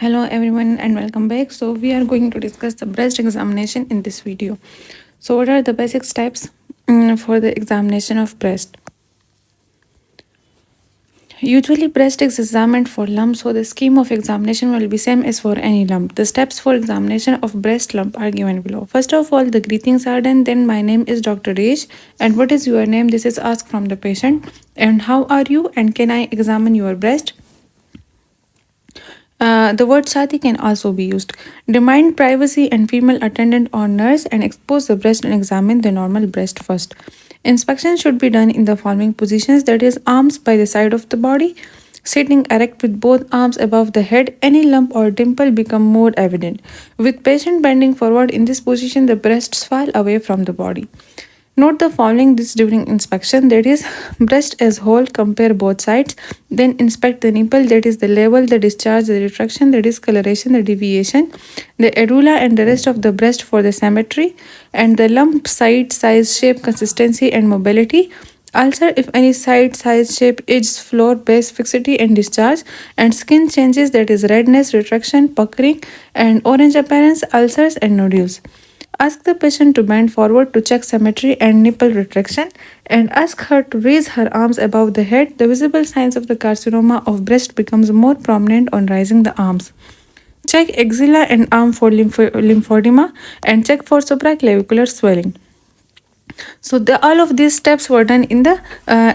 Hello everyone and welcome back. So we are going to discuss the breast examination in this video. So what are the basic steps for the examination of breast? Usually breast is examined for lump, so the scheme of examination will be same as for any lump. The steps for examination of breast lump are given below. First of all, the greetings are done. Then my name is Dr. Resh and what is your name? This is asked from the patient. And how are you and can I examine your breast? The word sati can also be used. Demand privacy and female attendant or nurse and expose the breast and examine the normal breast first. Inspection should be done in the following positions, that is arms by the side of the body, sitting erect with both arms above the head, any lump or dimple become more evident. With patient bending forward in this position, the breasts fall away from the body. Note the following this during inspection, that is breast as whole, compare both sides, then inspect the nipple, that is the level, the discharge, the retraction, the discoloration, the deviation, the areola and the rest of the breast for the symmetry, and the lump site, size, shape, consistency and mobility. Ulcer if any site, size, shape, edge, floor, base, fixity and discharge, and skin changes, that is redness, retraction, puckering and orange appearance, ulcers and nodules. Ask the patient to bend forward to check symmetry and nipple retraction and ask her to raise her arms above the head. The visible signs of the carcinoma of breast becomes more prominent on raising the arms. Check axilla and arm for lymphedema and check for supraclavicular swelling. So all of these steps were done in the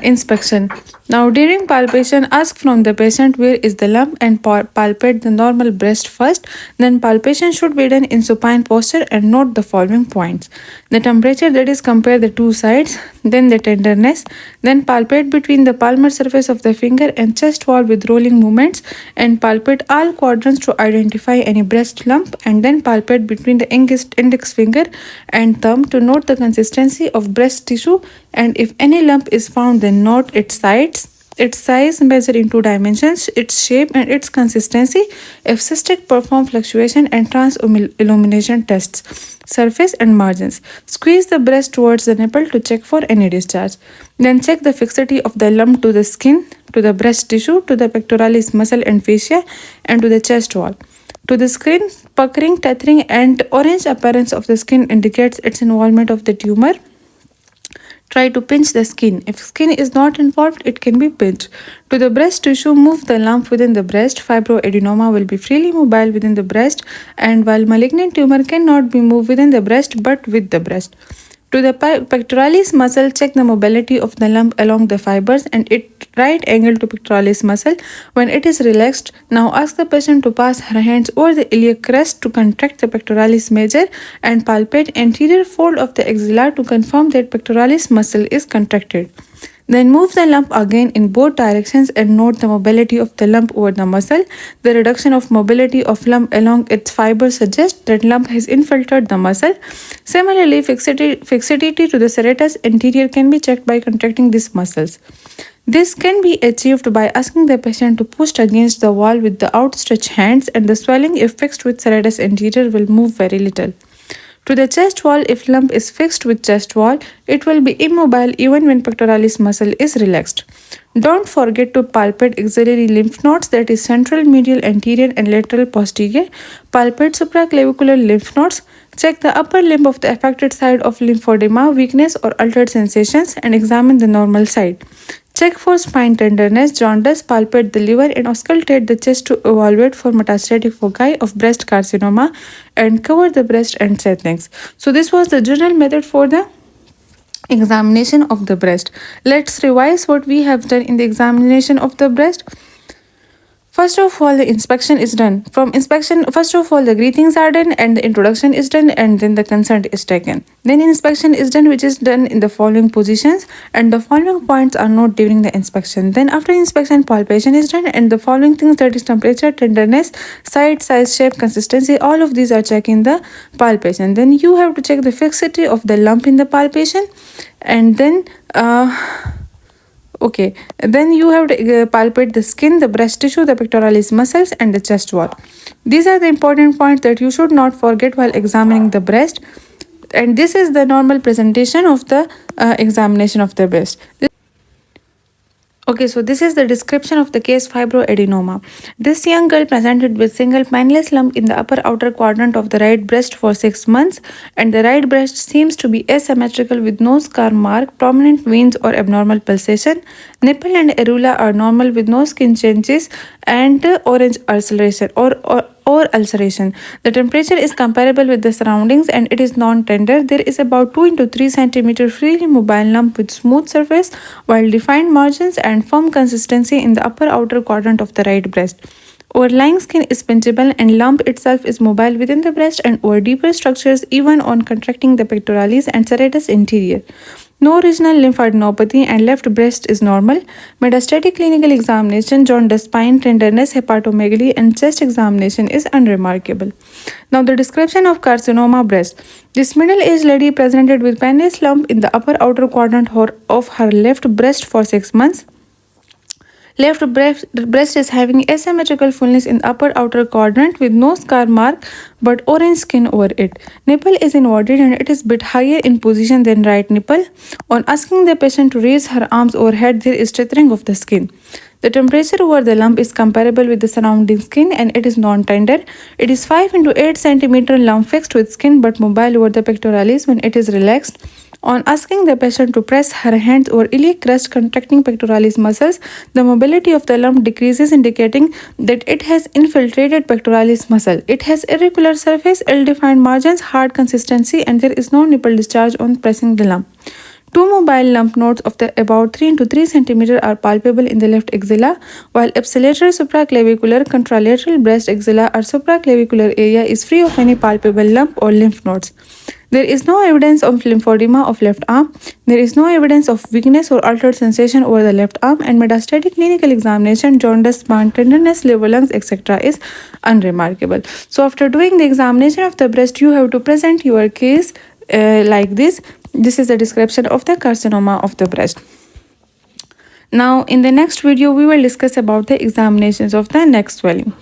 inspection. Now during palpation, ask from the patient where is the lump and palpate the normal breast first. Then palpation should be done in supine posture and note the following points. The temperature, that is compare the two sides, then the tenderness, then palpate between the palmar surface of the finger and chest wall with rolling movements and palpate all quadrants to identify any breast lump, and then palpate between the index finger and thumb to note the consistency of breast tissue, and if any lump is found then note its sides, its size, measure in two dimensions, its shape and its consistency. If cystic, perform fluctuation and trans-illumination tests, surface and margins. Squeeze the breast towards the nipple to check for any discharge. Then check the fixity of the lump to the skin, to the breast tissue, to the pectoralis muscle and fascia, and to the chest wall. To the skin, puckering, tethering, and orange appearance of the skin indicates its involvement of the tumor. Try to pinch the skin. If skin is not involved, it can be pinched. To the breast tissue, move the lump within the breast. Fibroadenoma will be freely mobile within the breast, and while malignant tumor cannot be moved within the breast but with the breast. To the pectoralis muscle, check the mobility of the lump along the fibers and it right angle to pectoralis muscle when it is relaxed. Now ask the patient to pass her hands over the iliac crest to contract the pectoralis major and palpate anterior fold of the axilla to confirm that pectoralis muscle is contracted. Then move the lump again in both directions and note the mobility of the lump over the muscle. The reduction of mobility of lump along its fiber suggests that lump has infiltrated the muscle. Similarly, fixity to the serratus anterior can be checked by contracting these muscles. This can be achieved by asking the patient to push against the wall with the outstretched hands, and the swelling if fixed with serratus anterior will move very little. To the chest wall, if lump is fixed with chest wall, it will be immobile even when pectoralis muscle is relaxed. Don't forget to palpate axillary lymph nodes, that is central, medial, anterior and lateral posterior. Palpate supraclavicular lymph nodes. Check the upper limb of the affected side of lymphedema, weakness or altered sensations, and examine the normal side. Check for spine tenderness, jaundice, palpate the liver and auscultate the chest to evaluate for metastatic foci of breast carcinoma and cover the breast and settings. So this was the general method for the examination of the breast. Let's revise what we have done in the examination of the breast. First of all, the inspection is done. From inspection, first of all, the greetings are done and the introduction is done and then the consent is taken. Then inspection is done, which is done in the following positions, and the following points are noted during the inspection. Then after inspection, palpation is done and the following things, that is temperature, tenderness, site, size, shape, consistency, all of these are checked in the palpation. Then you have to check the fixity of the lump in the palpation, and then okay, then you have to palpate the skin, the breast tissue, the pectoralis muscles and the chest wall. These are the important points that you should not forget while examining the breast, and this is the normal presentation of the examination of the breast. Okay, so this is the description of the case fibroadenoma. This young girl presented with single painless lump in the upper outer quadrant of the right breast for 6 months, and the right breast seems to be asymmetrical with no scar mark, prominent veins or abnormal pulsation. Nipple and areola are normal with no skin changes and orange ulceration or ulceration. The temperature is comparable with the surroundings and it is non-tender. There is about 2 into 3 centimeter freely mobile lump with smooth surface, well-defined margins and firm consistency in the upper outer quadrant of the right breast. Overlying skin is pinchable and lump itself is mobile within the breast and over deeper structures even on contracting the pectoralis and serratus interior. No regional lymphadenopathy and left breast is normal. Metastatic clinical examination, jaundice, spine, tenderness, hepatomegaly, and chest examination is unremarkable. Now, the description of carcinoma breast. This middle-aged lady presented with painless lump in the upper outer quadrant of her left breast for 6 months. Left breast is having asymmetrical fullness in the upper outer quadrant with no scar mark but orange skin over it. Nipple is inverted and it is bit higher in position than right nipple. On asking the patient to raise her arms overhead, there is tethering of the skin. The temperature over the lump is comparable with the surrounding skin and it is non-tender. It is 5 into 8 centimeter lump fixed with skin but mobile over the pectoralis when it is relaxed. On asking the patient to press her hands over iliac crest contracting pectoralis muscles, the mobility of the lump decreases, indicating that it has infiltrated pectoralis muscle. It has irregular surface, ill-defined margins, hard consistency, and there is no nipple discharge on pressing the lump. Two mobile lump nodes of the about 3 into 3 centimeter are palpable in the left axilla, while ipsilateral supraclavicular contralateral breast axilla or supraclavicular area is free of any palpable lump or lymph nodes. There is no evidence of lymphedema of left arm. There is no evidence of weakness or altered sensation over the left arm, and metastatic clinical examination, jaundice, spine, tenderness, liver, lungs, etc. is unremarkable. So after doing the examination of the breast, you have to present your case like this. This is the description of the carcinoma of the breast. Now in the next video, we will discuss about the examinations of the neck swelling.